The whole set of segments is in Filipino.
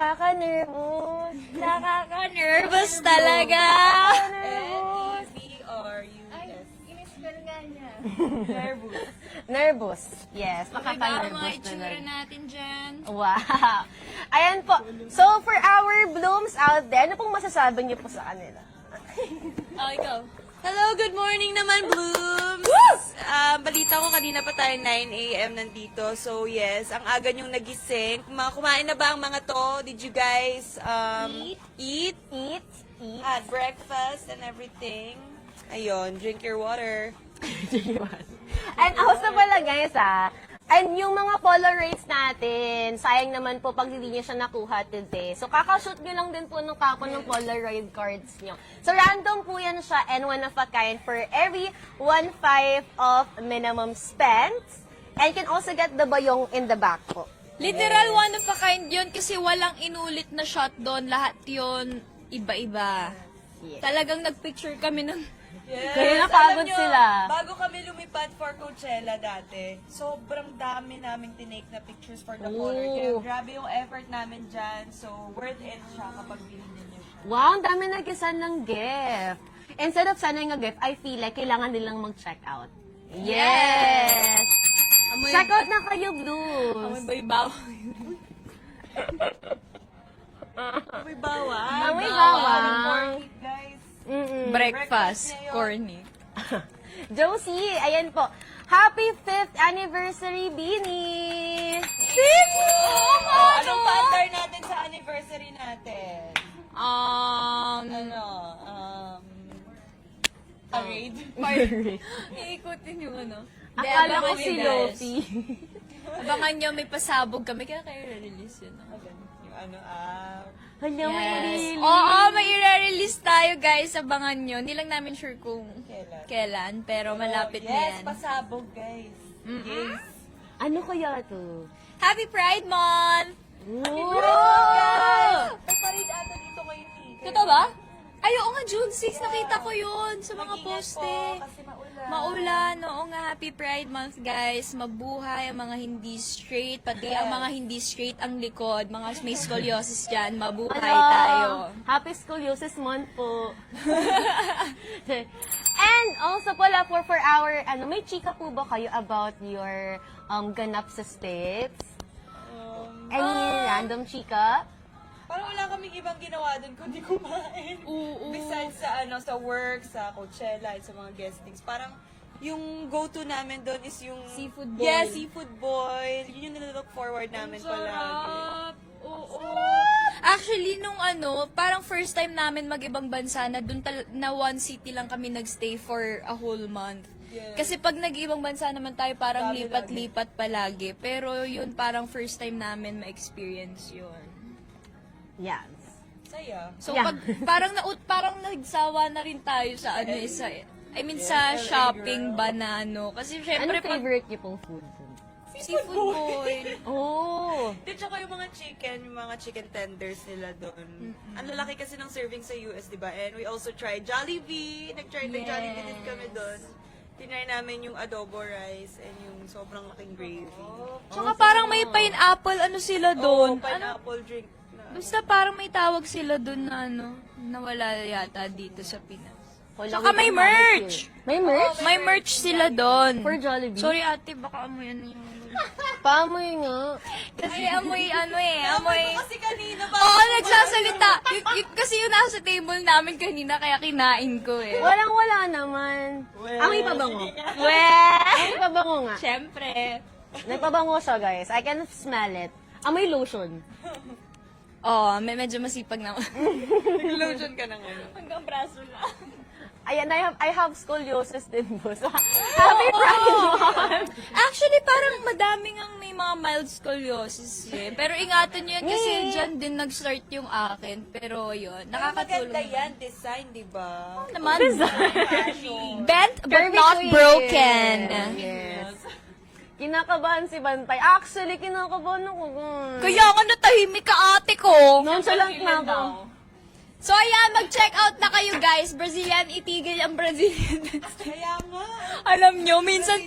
Nakaka-nervous. Nakaka-nervous talaga. N-E-V-R-U-S. Inispell nga niya. Nervous. Nervous. Yes, Mga nakaka-nervous itsura talaga. natin dyan. Wow. Ayan po. So, for our blooms out there, ano pong masasabi niyo po sa kanila? Ikaw. Hello, good morning naman, Blooms! Balita ko kanina pa tayo 9 a.m. nandito. So, yes, ang aga niyong nagising. Kumain na ba ang mga to? Did you guys eat? Eat. Had breakfast and everything? Ayun, drink your water. And also pala guys and yung mga Polaroids natin, sayang naman po pag hindi niyo siya nakuha today. So kakashoot nyo lang din po ng kapon ng Polaroid cards nyo. So random po yan siya and one of a kind for every 1/5 of minimum spent. And you can also get the bayong in the back po. Literal one of a kind yun kasi walang inulit na shot doon. Lahat yun iba-iba. Yes. Talagang nagpicture kami ng... Yes, Kaya napagod alam nyo, sila. Bago kami lumipad for Coachella dati, sobrang dami naming tinake na pictures for the Polaroid. Kaya grabe yung effort namin dyan. So, worth it siya kapag binili niyo siya. Wow, ang dami nag-isa ng gift. Instead of sending a gift, I feel like kailangan nilang mag-check out. Yes! Check out na kayo, Blues! Amoy baybaw. May bawang. Amoy bawang. Porky, guys. Breakfast. ngayon. Corny. Josie, ayan po. Happy 5th anniversary, Beanie! Anong pattern natin sa anniversary natin? Parade. Iikutin yung ano. Akala ko Abangan si nyo, guys. Lofi. Abangan nyo, may pasabog kami. Kaya kayo re-release yun. Yung Hala, may release. Oo, may i-release tayo, guys. Abangan nyo. Hindi lang namin sure kung kailan, pero malapit na yes, yan. pasabog, guys. Yes. Ano kaya to? Happy Pride Month! Wow! May parade ata dito kayo ni. Totoo ba? Ay, oo nga, June 6. Nakita ko yun sa mga Mag-ingat poste. po, kasi maulan. Maulan, oo nga, happy Pride Month, guys. Mabuhay ang mga hindi straight, pati ang mga hindi straight ang likod. Mga may scoliosis dyan, mabuhay tayo. Happy Scoliosis Month po. And also pala for our, may chika po ba kayo about your ganap sa States? Any random chika? Parang wala kaming ibang ginawa doon kundi kumain. Besides sa work, sa Coachella, at sa mga guestings. Parang yung go-to namin doon is yung... Seafood boil. Yeah, seafood boil. Yun yung nilalook forward namin palagi. Oo. Actually, nung parang first time namin mag-ibang bansa na na one city lang kami nagstay for a whole month. Yes. Kasi pag nag-ibang bansa naman tayo, parang Dami lipat-lipat palagi. Pero yun, parang first time namin ma-experience yun. Yes. Saya. So, Yeah. parang nagsawa na rin tayo sa sa shopping ba na Kasi Ano syempre, favorite niyo pong food? seafood boil. Oh! Di, tsaka yung mga chicken tenders nila doon. Ang lalaki kasi ng serving sa US, di ba? And we also tried Jollibee. Nag-try Jollibee din kami doon. Tinry namin yung adobo rice and yung sobrang laking gravy. Tsaka parang may pineapple, sila doon. Pineapple drink. Basta parang may tawag sila doon na nawala yata dito sa Pinas. Wala Tsaka ko may pang merch! May merch? May merch sila doon. For Jollibee? Sorry ate, baka amoy yung... Paamoy nga. Kasi amoy amoy... Kasi kanina ba? Oo, nagsasalita. Kasi yung nasa table namin kanina, kaya kinain ko eh. Walang-wala naman. Amoy pabango. Well, Amoy pabango nga. syempre. Nagpabango siya, guys. I can smell it. Amoy lotion. Oo, medyo masipag naman. Lotion ka na ngayon. Hanggang braso lang. Ayan, I have scoliosis din po. So, happy Pride Month! Actually, parang madaming ang may mga mild scoliosis eh. Pero ingatan nyo yan kasi dyan din nag-start yung akin. Pero yun, nakakatulong. Maganda yan, design, di ba? Naman. Bent but Curvy not queen. broken. Yes. Kinakabahan si Bantay. Actually, kinakabahan ako. Kaya nga natahimik ka ate ko. Nonchalant na ako. So ayan, mag-check out na kayo guys. Brazilian, itigil ang Brazilian. Kaya nga. Alam nyo, minsan,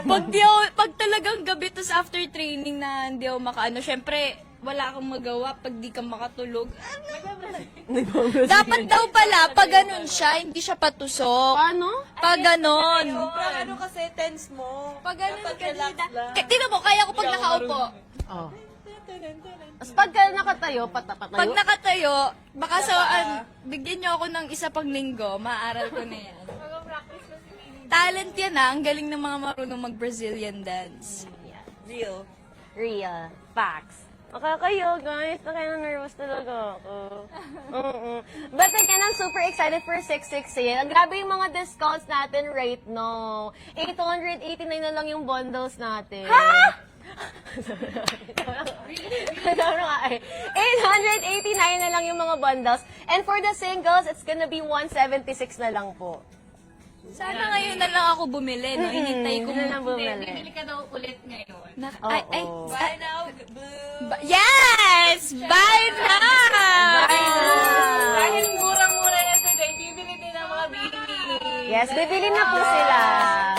pag talagang gabi, tas after training na hindi ako syempre, wala kang magawa pag di ka makatulog. Dapat daw pala, pag ganun siya, hindi siya patusok. Paano? Pag ganun. Sobrang ano kasi, tense mo. Pag ganun Dapat ka, relax lang. tingnan mo, kaya ko pag nakaupo. Oh. Tapos pagka nakatayo, patapatayo. Pag nakatayo, baka bigyan niyo ako ng isa pang linggo, maaaral ko na yan. Talent yan ang galing ng mga marunong mag-Brazilian dance. Real. Real. Facts. Kayo, guys. Nervous talaga ako. But again, I'm super excited for 6/6 sale. Grabe yung mga discounts natin right now. 889 na lang yung bundles natin. Ha? 889 na lang yung mga bundles. And for the singles, it's gonna be 176 na lang po. Sana ngayon na lang ako bumili, no? Hinintay ko Yun na lang bumili. Bibili ka daw ulit ngayon. Bye now, Blue. Yes! Buy na! Dahil murang-mura na today, bibili din ang mga bini. Yes, bibili na po sila.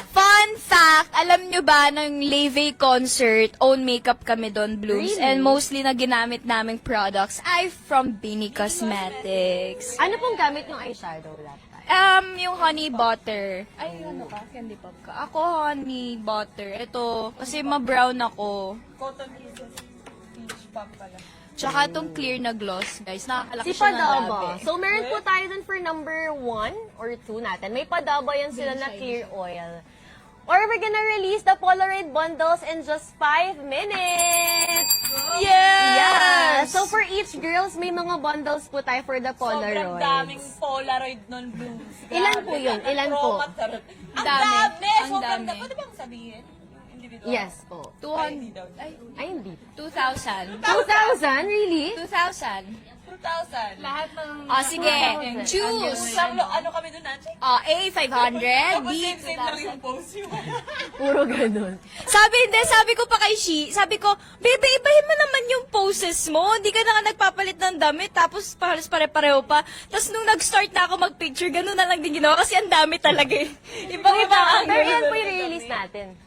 Fun fact, alam nyo ba, ng Leve concert, own makeup kami doon, Blooms. Really? And mostly na ginamit naming products ay from Bini Cosmetics. Ano pong gamit yung eyeshadow last time? Yung honey butter. Ay, ano ka? Candy pop ka. Ako, honey butter. Ito, kasi ma-brown ako. Cotton Kisses. Peach pop pala. Tsaka itong clear na gloss, guys. Nakakalaki Si siya ng Padaba. grabe. So, meron po tayo dun for number 1 or 2 natin. May Padaba yan sila na clear oil. Or we're gonna release the Polaroid bundles in just 5 minutes. Yes! Yeah. So, for each girls, may mga bundles po tayo for the Sobrang daming Polaroids. Polaroid non Blues. Ilan po yun? Ilan po? Ang Dami. dami! Ang Sobrang dami. dami. Pwede bang sabihin? Individual? Yes po. 200. Ay, Ay, hindi. 2,000. 2,000? Really? 2,000. 2,000. Lahat ng... Sige. Choose. Ano kami dun, Anche? A, 500. Tapos B, same lang yung post yun. Puro ganun. Sabi ko pa kay Shi, sabi ko, bebe, ibahin mo naman yung poses mo. Hindi ka na nga nagpapalit ng damit, tapos pares pare-pareho pa. Tapos nung nag-start na ako mag-picture, ganun na lang din ginawa kasi ang dami talaga eh. Ibang-iba ang Pero yan po yung release natin.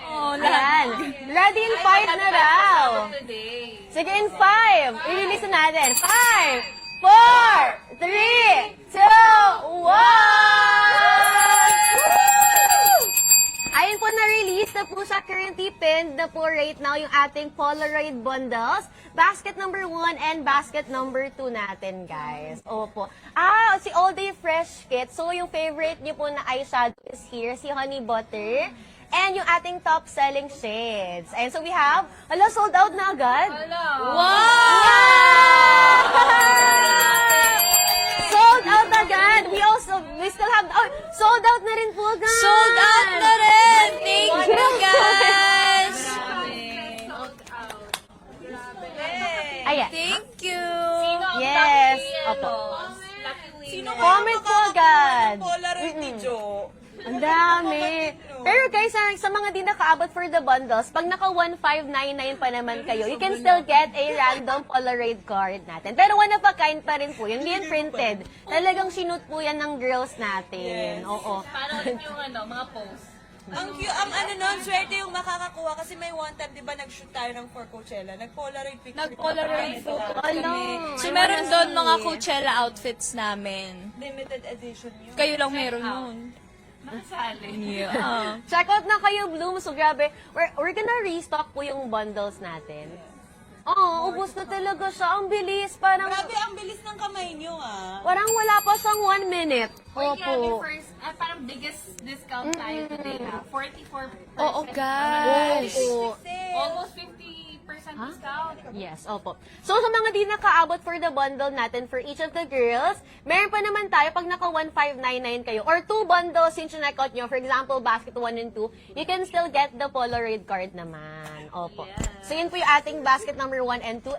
Oh, lahat. Ayan. Ready in 5 na raw. Today. Sige, in 5. I-release na natin. 5, 4, 3, 2, 1! Ayun po, na-release na po siya. Currently pinned na po right now yung ating Polaroid bundles. Basket number 1 and basket number 2 natin, guys. Opo. Si All Day Fresh Kit. So, yung favorite niyo po na eyeshadow is here, si Honey Butter. And yung ating top-selling shades. And so we have, sold out na agad. Wow! Sold out agad. We still have, sold out na rin po agad. Sold out na rin! Thank you, guys! Ayan. Thank you! Yes. Opo. Sino Comment po agad. Polaroid ni Jo? Ang dami. Pero guys, sa mga di nakaabot for the bundles, pag naka 1599 pa naman kayo, you can still get a random Polaroid card natin. Pero one of a kind pa rin po yun. Hindi yan printed. Talagang sinut po yan ng girls natin. Oo. Paano yung mga posts? Ang cute, ang ano nun, swerte yung makakakuha kasi may one time, di ba, nag-shoot tayo ng for Coachella. Nag-Polaroid picture. Nag-Polaroid photo Ano? So, meron doon mga Coachella outfits namin. Limited edition yun. Kayo lang meron nun. Nakasali. Yeah. Check out na kayo, Bloom. So, grabe. We're gonna restock po yung bundles natin. Ubos na talaga siya. Ang bilis. Parang Grabe, ang bilis ng kamay nyo, ah. wala pa siyang 1 minute. Grabe, Opo. first, parang biggest discount tayo today ha. 44%. Oo, guys. Opo. Almost 50% discount. Yes, opo. So, sa mga di nakaabot for the bundle natin for each of the girls, meron pa naman tayo pag naka 1599 kayo or 2 bundles yung check-out nyo, for example, basket 1 and 2, you can still get the Polaroid card naman. Opo. So, yun po yung ating basket number 1 and 2,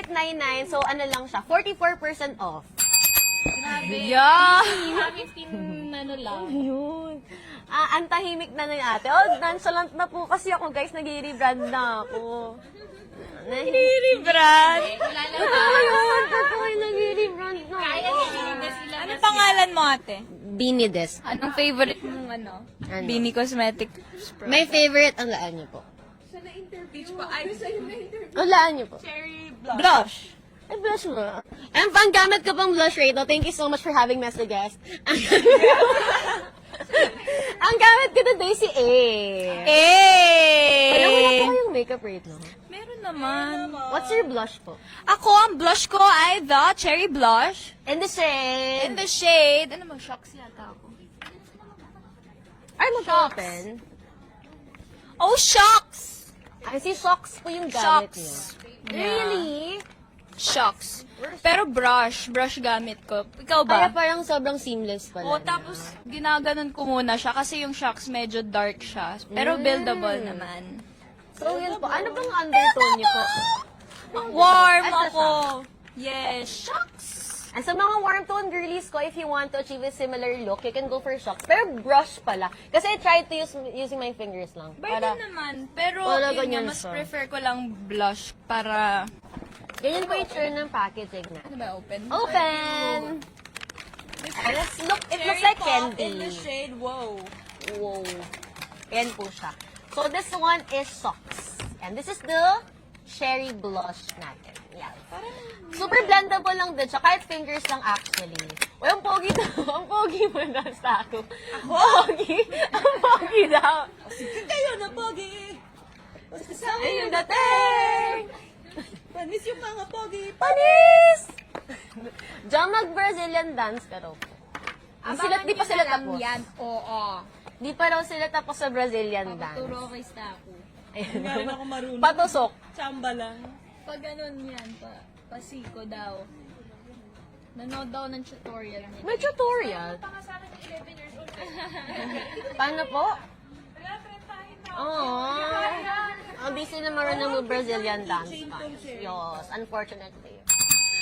8899. So, ano lang siya, 44% off. Yeah. 15 lang. Yun. Ang tahimik na ni ate. Nonchalant na po kasi ako, guys. Nag-rebrand na ako. Nire-brand. Wala lang. Totoo, nag-rebrand na Kaya ako. hindi sila. Ano pangalan mo, ate? Binides. Anong favorite mong Ano? Bini Cosmetic spray? My favorite, ang laan niyo po. Peach pa. Ay, Walaan niyo po. Cherry blush. Blush. Ay, blush mo. And pang gamit ko pang blush rate. Thank you so much for having me as a guest. Ang gamit ko today si A. Alam mo na po Eh! yung makeup rate, no? Meron naman. What's your blush po? Ako, ang blush ko ay the Cherry Blush. In the shade. In the shade, ano mag-shocks yata ako. Ay, mag-open. Oh, shocks! Ay, si Shocks po yung gamit niyo. Shocks. Really? Shocks. Pero brush gamit ko. Ikaw Kaya ba? parang sobrang seamless pala. O, tapos ginaganon ko muna siya kasi yung shocks medyo dark siya. Pero buildable naman. So, yun po. Ano bang undertone niyo po? Warm Asa ako. Yes, shocks. And sa mga warm tone girlies ko, if you want to achieve a similar look, you can go for Shocks. Pero brush pala. Kasi I tried to use using my fingers lang. Pwede naman. Pero Wala yun nga, ganyan mas siya. prefer ko lang blush para... Ganyan po yung turn ng packaging na. Ano ba, open? Open! And it looks like candy. In the shade, wow. Wow. Yan po siya. So, this one is Shocks. And this is the cherry blush natin. Yan. Super blendable lang din siya. Kahit fingers lang actually. O, ang pogi daw. Ang pogi mo na sa ako. Ako? Pogi. Ang pogi daw. Kayo na, pogi! Ayun dating! Panis yung mga pogi! Panis! Diyan mag-Brazilian dance ka raw po. Di pa sila tapos. yan. Oo. Di pa raw sila tapos sa Brazilian dance. Turo kay Staku. Nga rin ako marunong. Patusok. Chamba lang. Pag ganun yan, pasiko daw. Nanood daw ng tutorial niya. May tutorial. Paano po? Oo. Oh, di sila marunong mag Brazilian dance pa. Yes, unfortunately.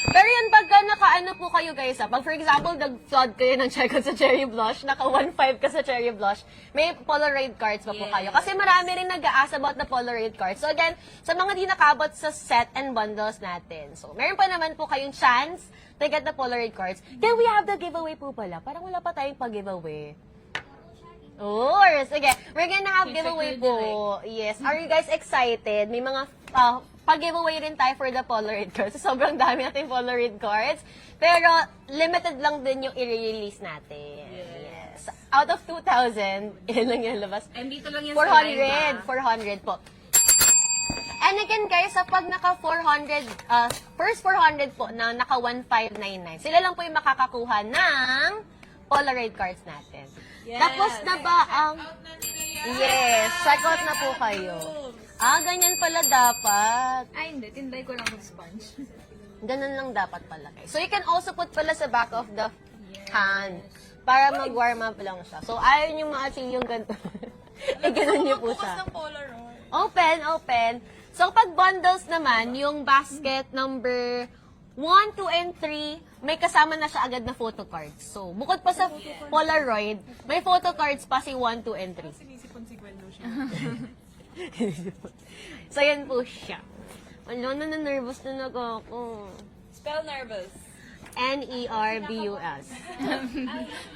Pero yan, pagka naka-ano po kayo guys, pag for example, nag-flood kayo ng checkout sa Cherry Blush, naka 1.5 ka sa Cherry Blush, may Polaroid cards pa po kayo. Kasi marami rin nag-a-ask about the Polaroid cards. So again, sa mga di nakabot sa set and bundles natin. So, meron pa naman po kayong chance to get the Polaroid cards. Then we have the giveaway po pala. Parang wala pa tayong pag-giveaway. Oh, sige. We're gonna have giveaway po. Yes. Are you guys excited? May mga pag-giveaway rin tayo for the Polaroid cards. Sobrang dami natin Polaroid cards. Pero limited lang din yung i-release natin. Yes. Out of 2,000, ilan lang yung labas? And dito lang yan 400. 400 po. And again guys, sa pag naka 400, first 400 po na naka 1,599, sila lang po yung makakakuha ng Polaroid cards natin. Yes. Tapos na ba ang... Yes, check out na po kayo. Ganyan pala dapat. Ay, hindi. Tinday ko lang mag-sponge. Ganun lang dapat pala kayo. So you can also put pala sa back of the hand para mag-warm up lang siya. So ayaw nyo ma-achieve yung ganito. Ganun nyo po siya. Bukas ng Polaroid. Open. So, pag bundles naman, yung basket number 1, 2, and 3, may kasama na siya agad na photo cards. So, bukod pa sa Polaroid, may photo cards pa si 1, 2, and 3. Sinisipon si Gwen daw siya. So, yan po siya. Ano, nervous na ako. Spell nervous. N-E-R-B-U-S.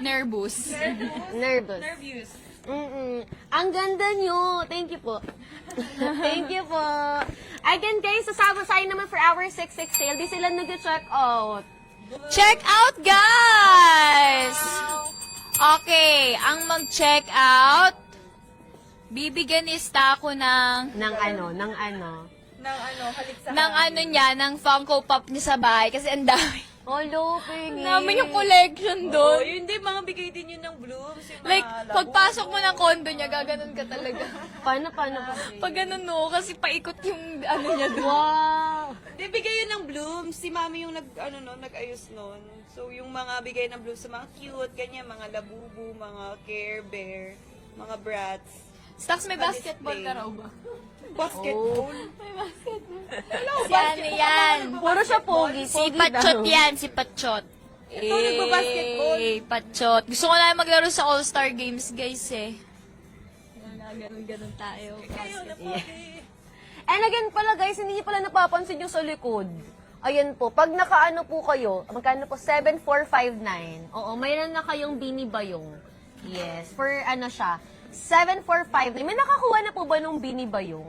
Nervous. Nervous. Nervous. Ang ganda nyo. Thank you po. Thank you po. Again, guys, sasama sa'yo naman for our 6/6 sale. Di sila nag-check out. Check out, guys! Okay, ang mag-check out, bibigyan ni Staku ng Ng ano. Ng halik sa niya, ng Funko Pop niya sa bahay kasi ang dami. Olo, pengi. Namin yung collection Oh, doon. yun din, mga bigay din yun ng blooms. Yung mga Like, labubo. pagpasok mo ng condo niya, gaganon ka talaga. Paano po? Pag ganun no, kasi paikot yung ano niya doon. Wow. Di, bigay yun ng blooms. Si mami yung nag-ayos nun. So, yung mga bigay ng blooms sa mga cute, ganyan, mga labubu, mga Care Bear, mga brats. Stocks, may basketball ka raw ba? Basketball. Si ano yan? Puro siya pogi. Si Pogi Patchot daw. yan, si Patchot. Ito, nagbabasketball. Patchot. Gusto ko na maglaro sa All-Star Games, guys eh. Ganun tayo. Kayo na po. And again pala guys, hindi niyo pala napapansin yung sa likod. Ayan po, pag nakaano po kayo, magkano po? 7,459. Oo, mayroon na kayong binibayong. Yes, for ano siya, 7,459. May nakakuha na po ba nung binibayong?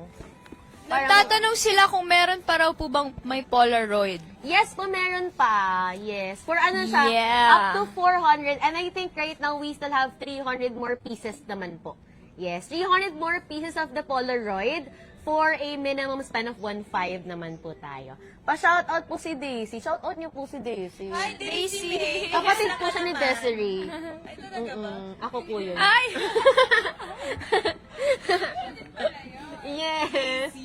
Nagtatanong sila kung meron pa raw po bang may Polaroid. Yes po, meron pa. Yes. For ano siya, Yeah. up to 400. And I think right now, we still have 300 more pieces naman po. Yes, 300 more pieces of the Polaroid for a minimum spend of 1.5 naman po tayo. Pa-shoutout po si Daisy. Shoutout niyo po si Daisy. Hi, Daisy! Kapatid po siya ni Desiree. Ay, talaga ba? Ako po yun. Ay! Yes.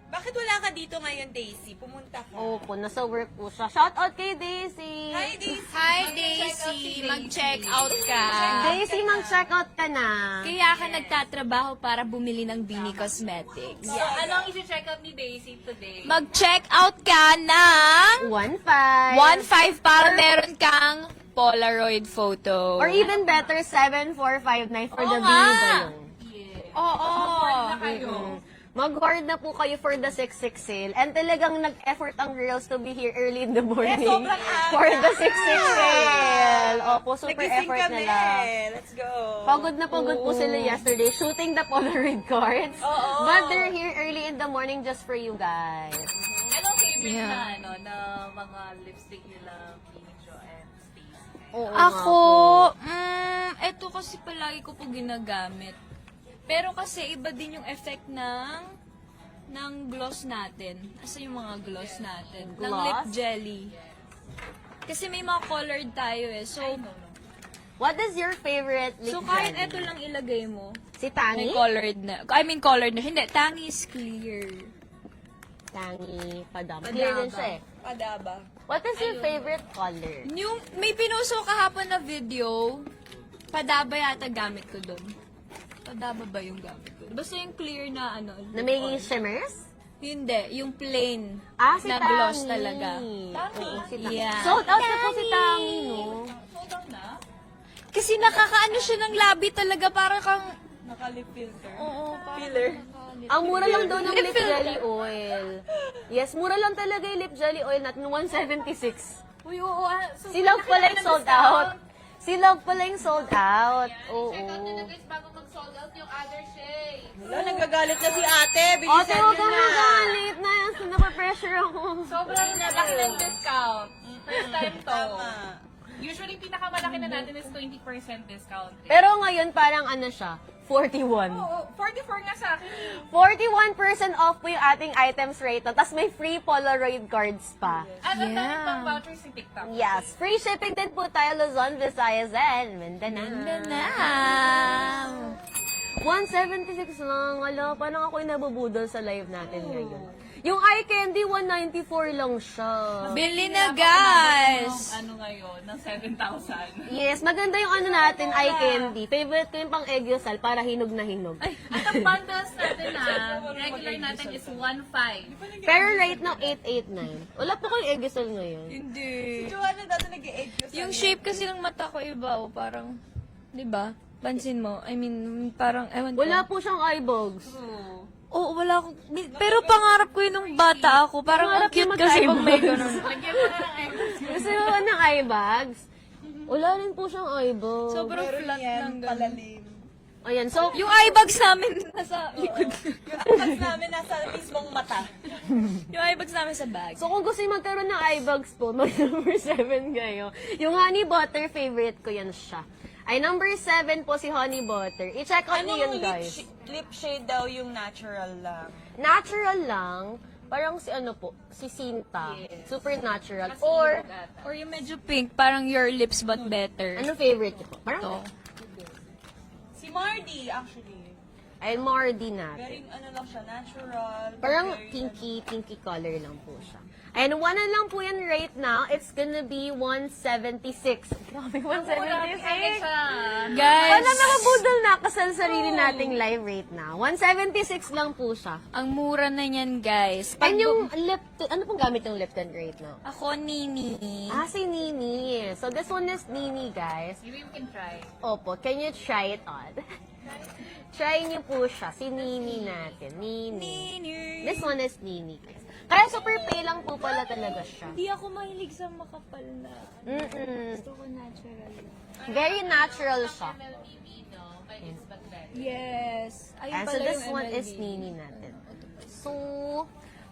Bakit wala ka dito ngayon, Daisy? Pumunta ka. Opo, nasa work po siya. Shoutout kay Daisy. Hi, Daisy! Hi, Daisy! Mag-check out ka. Daisy, mag-check out ka na. Kaya ka nagtatrabaho para bumili ng Bini Cosmetics. So, anong isi-check out ni Daisy today? Mag-check out ka ng 1.5. 1.5 para meron kang Polaroid photo. Or even better, 7,459 for the Oo nga. video ba yun? Oo. Mag-hoard na po kayo for the 6/6 sale. And talagang nag-effort ang girls to be here early in the morning sobrang aga. for the 6/6 sale. Opo, super Nagising effort kami. nila. Let's go. Pagod na pagod po sila yesterday shooting the Polaroid cards. Oo. But they're here early in the morning just for you guys. Anong favorite Yeah. na, na mga lipstick nila, Pinicho and Stacy? Oo nga Ako, po. eto kasi palagi ko po ginagamit. Pero kasi iba din yung effect ng gloss natin. Asa yung mga gloss natin? Ng lip Gloss? jelly. Kasi may mga colored tayo eh. So, What is your favorite lip kahit jelly? eto lang ilagay mo, Si may Tangi? colored na. I mean colored na. Hindi, Tangi is clear. Tangi, padam. Clear din siya eh. Padaba. What is your favorite color? Yung, may pinuso kahapon na video, padaba yata gamit ko doon. Padaba ba yung gamit ko? Basta yung clear na ano. Na may shimmers? Hindi, yung plain Si na Tangi. gloss talaga. Oo, si Tangi. Yeah. Sold out na po si Tangi, no? Kasi nakakaano siya ng labi talaga, para kang... Naka-lip filter. Oo, Filler. Ang mura lang daw ng lip jelly oil. Yes, mura lang talaga yung lip jelly oil natin, 176. Uy, oo. So, Si Love pala yung sold out. Si Love pala yung sold out. Oo. check out nyo na guys bago mag-sold out yung other shade. Wala, nagagalit na si ate. Ate, Bilisan huwag niyo kang na. magalit na. Napapressure ako. Sobrang laki ng discount. First time to. Tama. Usually, pinakamalaki na natin is 20% discount. Pero ngayon, parang ano siya, 41. Oo, 44 nga sa akin. 41% off po yung ating items right now. Tapos may free Polaroid cards pa. Ano dami pang voucher si TikTok. Yes, free shipping din po tayo Luzon, Visayas, and Mindanao. Now. 176 lang. Ala, parang ako yung nabubudol sa live natin ngayon. Yung eye candy, 194 lang siya. Bili na, guys! Ano ngayon, ng 7,000. Yes, maganda yung ano natin, eye candy. Favorite ko yung pang eggyosal para hinog na hinog. At ang bundles natin regular natin is 1,500. Pero right now, 889. Wala pa kayong eggyosal ngayon. Hindi. Joanna dati nag-egg Yung shape kasi ng mata ko iba, oh, parang, di ba? Pansin mo, I mean, parang, ewan ko. Wala po siyang eyebags. Oo, wala akong, pero pangarap ko yun nung bata ako. Parang ang Pangarap cute niya kasi pag may mag-eyebags. ganun. Lagyan mo na ng eggs. Gusto mo ba ng eyebags? Wala rin po siyang eyebags. Sobrang flat lang ganun. palalim. Ayan, so, Yung eye bags namin nasa likod. Yung apat namin nasa mismong mata. Yung eye bags namin sa bag. so kung gusto niyo magkaroon ng eyebags po, mag number 7 kayo. Yung honey butter, favorite ko yan siya. Ay, number 7 po si honey butter. I-check out niyo yun, guys. Lip shade daw yung natural lang? Natural lang. Parang si ano po, si Sinta. Super natural. Or, Or yung medyo pink, parang your lips but better. ano favorite niyo po? Parang, To. Si Mardy, actually. ay, Mardy natin. Very, ano lang siya, natural. Parang very, pinky color lang po siya. And one na lang po yan right now. It's gonna be 176. Grabe, 176. Guys, Wala nakabudol na kasal sarili nating live right now. 176 lang po siya. ang mura na niyan, guys. And yung lip, ano pong gamit yung lip tint right now? Ako, Nini. Si Nini. So this one is Nini, guys. Maybe you can try. Opo, can you try it on? Try niyo po siya. Si Nini natin. Nini. This one is Nini, guys. Kaya super pale lang po pala talaga siya. Hindi ako mahilig sa makapal na. Mm-mm. Gusto ko natural. Very natural siya. MLBB, no? But it's but better. Yes. Ayun And so pala this yung one MLB. is Nini natin. So,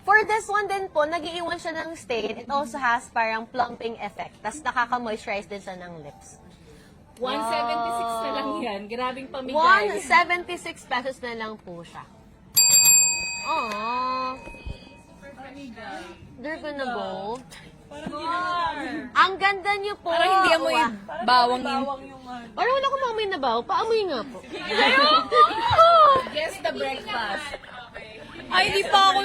for this one din po, nag-iiwan siya ng stain. It also has parang plumping effect. Tapos nakaka-moisturize din siya ng lips. 176 na lang yan. Grabing pamigay. 176 pesos na lang po siya. Aww. They're gonna go. Ang ganda niyo po. Parang hindi amoy bawang yung... Parang wala akong maamoy na baw. Paamoy nga po. Guess the breakfast. Ay, di pa ako...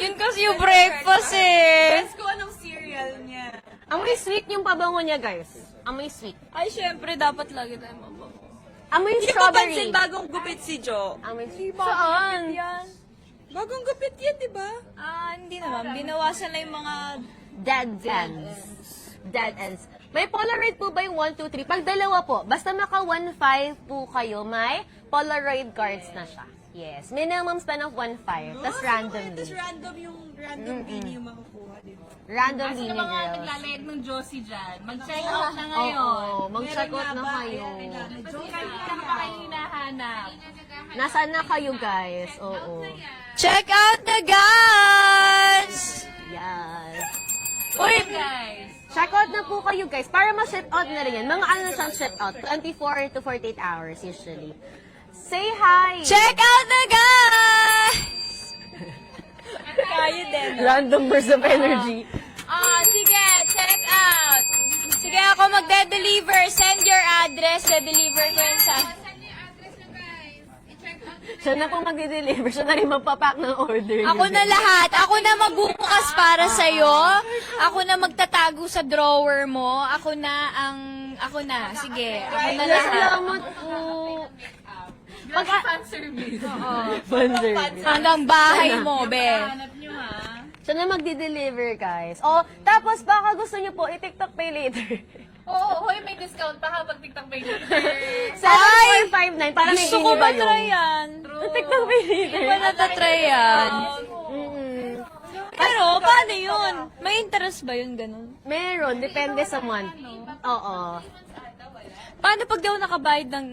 Yun kasi yung breakfast eh. Guess ko anong cereal niya. Amoy sweet yung pabango niya, guys. Amoy sweet. Ay, syempre, dapat lagi tayo mabango. Amoy Hindi ko pansin strawberry. bagong gupit si Jo. Amoy sweet. Saan? Yan. Bagong gupit yan, di ba? Hindi naman. Binawasan lang yung mga... Dead ends. Dead ends. May Polaroid po ba yung 1, 2, 3? Pag dalawa po, basta maka 1.5 po kayo, may Polaroid cards na siya. Yes. Minimum spend of 1.5. Tapos randomly. Tapos random bini yung makukuha, di ba? Random Kasi mini ng mga girls. naglalayag ng Josie dyan, mag-check out na ngayon. Oo, mag-check out na kayo. Kasi kanina pa kayo hinahanap. Nasaan na kayo, guys? Oo. Check out the guys! Yes. Uy, Guys, Check out na po kayo, guys. Para ma-ship out na rin yan. Mga ano siyang ship out? 24 to 48 hours usually. Say hi! check out the guys! Kayo din. Random burst of energy. Sige, check out. Sige, ako magde-deliver. Send your address. De-deliver ko yun sa... Siya na po magde-deliver. Siya na rin magpapack ng order. Ako na lahat. Ako na magbubukas para sa'yo. Ako na magtatago sa drawer mo. Ako na. Sige, ako na lahat. Salamat po. fan service. Bonder. Hanggang bahay mo, be. Hanap nyo ha. Siya na magde-deliver, guys. Oh, tapos baka gusto niyo po i-TikTok pay later. Oo, hoy, may discount pa kapag TikTok pay later. 7459 para may Gusto ko giniba matry yung. yan. TikTok pay later. Hindi ba natatry yan? Mm-mm. Pero, paano yun? May interest ba yun ganun? Meron, depende sa month. Oo. Paano pag daw nakabayad ng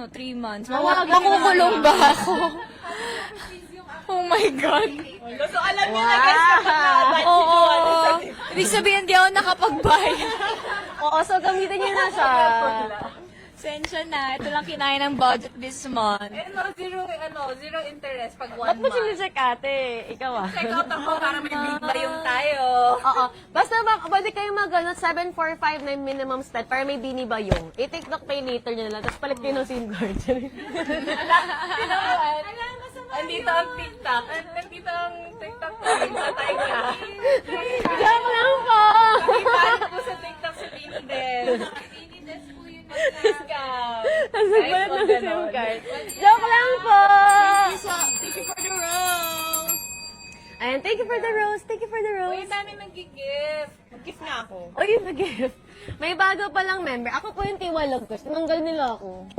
3 months? Mawagan Makukulong ba ako? Oh my God. So, alam niyo na guys, kapag na-abad si Oo. Joanna sa Ibig sabihin, di ako nakapagbayad. Oo, so gamitin niyo na siya. Sensya na. Ito lang kinain ng budget this month. Zero interest pag Ba't 1 mo month. sinicheck, ate? Ikaw ah. Check out ako para may big Bayong tayo. Oo. Basta pwede kayo mag-ano, 7459 minimum spend para may binibayong. I-TikTok pay later nyo na lang, tapos palit kayo ng SIM card. Andito ang TikTok. Andito ang TikTok ko sa Tayka. Joke lang po! Ibalik po sa TikTok si Tini Des. Tini Des po yun discount. Ang palit ng SIM card. Joke lang po! Thank you for the rose. Ayan, thank you for the rose. Thank you for the Uy, rose. ang dami nag-gift. Mag-gift nga ako. Uy, nag-gift. May bago palang member. Ako po yung tiwalog ko. Tinanggal nila ako.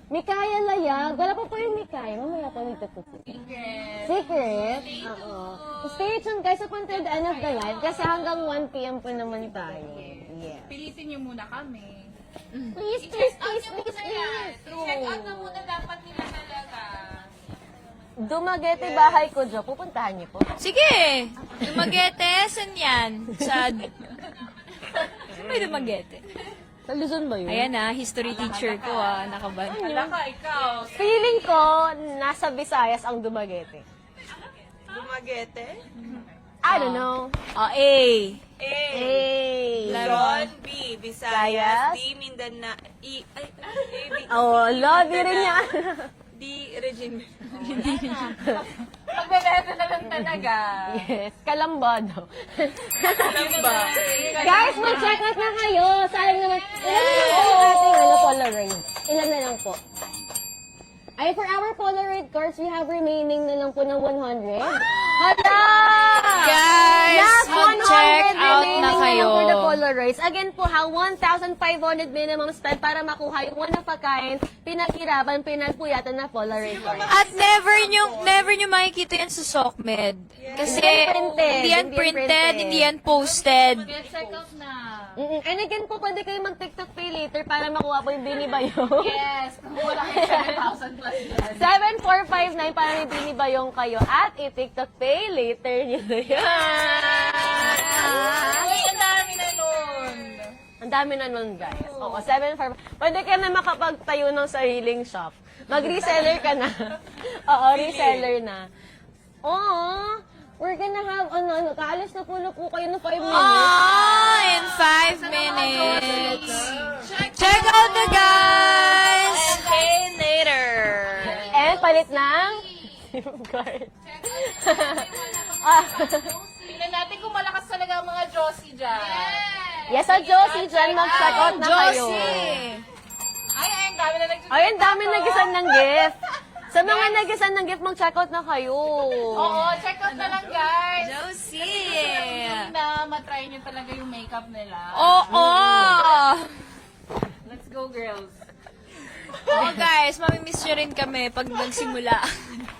Mikaya Layag. Wala pa po yung Mikaya. Mamaya po nito po. Secret? Oo. Stay tuned guys up until the end of the live kasi hanggang 1 p.m. po naman tayo. Yeah. Pilitin niyo muna kami. Please, please, please, please, please. Check out na muna dapat nila talaga. Dumaguete bahay ko, Jo. Pupuntahan niyo po. Sige. Dumaguete. Saan yan? Sa... May Dumaguete. Sa Luzon ba yun? Ayan history teacher ko nakabad. Wala ka, ikaw. Feeling ko, nasa Visayas ang Dumaguete. Dumagete. I don't know. A. Hey! Luzon, B. Visayas. Visayas. D. Mindanao. A, B. Oh, lobby rin niya. D. Regine. Magbebenta na lang talaga. Yes, kalambado. Alam ba? Guys, mag-check out na kayo. Sayang naman. Ilan na lang po ating Polaroid? Ilan na lang po? Ay, for our Polaroid cards, we have remaining na lang po ng 100. Hala! Guys, Last 100 mag-check out remaining na kayo. lang for the Polaroids. Again po ha, 1,500 minimum spend para makuha yung one of a kind, pinaghirapan, pinagpuyatan na Polaroid card. At never nyo makikita yan sa SOCMED. Kasi Hindi yan printed. hindi yan printed, hindi yan posted. Check out na. And again po, pwede kayo mag-TikTok pay later para makuha po yung binibayong. Yes, kung wala kayo 7,000 plus yan. 7459 para may binibayong kayo at i-TikTok pay later nyo na yan. Uy, ang dami na nun. Ang dami na nun, guys. Oo, 745. Pwede ka na makapagtayo ng sariling shop. Mag-reseller ka na. Oo, reseller na. Oo, we're gonna have, kaalis na po kayo ng 5 minutes. Oh, in 5 minutes. Check out the guys. Pay later. And palit ng SIM card. Ah, Tingnan natin kung malakas talaga ang mga Josie dyan. yes, sa Josie dyan, mag-check out na kayo. Ay, ang dami na nag-check Ay, ang dami nag-isan ng gift. Sa mga nag-isan ng gift, mag-check out na kayo. Oo, check out na lang guys. Josie. Na matry nyo talaga yung makeup nila. Oo. Let's go, girls. Oo, guys. Mamimiss nyo rin kami pag nagsimula.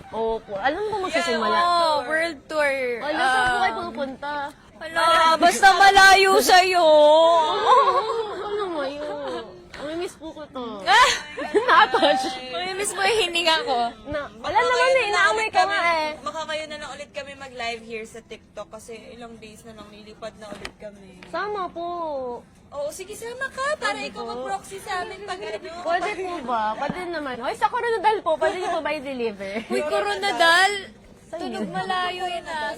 Opo. Alam mo magsisimula? Oo, world tour. Wala, saan po kayo pupunta? Wala, basta malayo sa'yo. Ano mo yun? Mamimiss po ko to. Nakatouch. Mamimiss mo yung hininga ko. Wala naman eh, naamoy ka nga eh. Makakayo na lang ulit kami mag-live here sa TikTok kasi ilang days na lang nilipad na ulit kami. Sama po. Oo, sige sama ka para ikaw mag-proxy sa amin pag ano. Pwede po ba? Pwede naman. Hoy, sa Coronadal po, pwede niyo po ba i-deliver? Uy, Coronadal. Tunog malayo yun ah.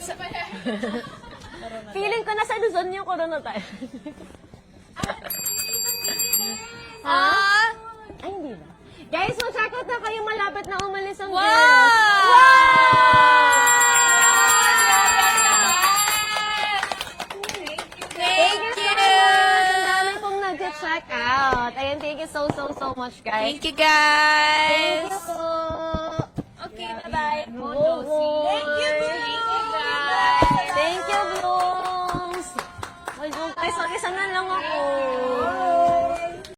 Feeling ko nasa Luzon yung Coronadal. Ah? Ay, hindi ba? Guys, mag-check out na kayo. Malapit na umalis ang Wow! girls. Thank you! Ang dami pong nag-check out. Ayan, thank you so much, guys. Thank you, guys! Thank you po. Okay, bye-bye. Thank you, guys. Thank you, Blooms. Ay, guys, mag-isa na lang ako.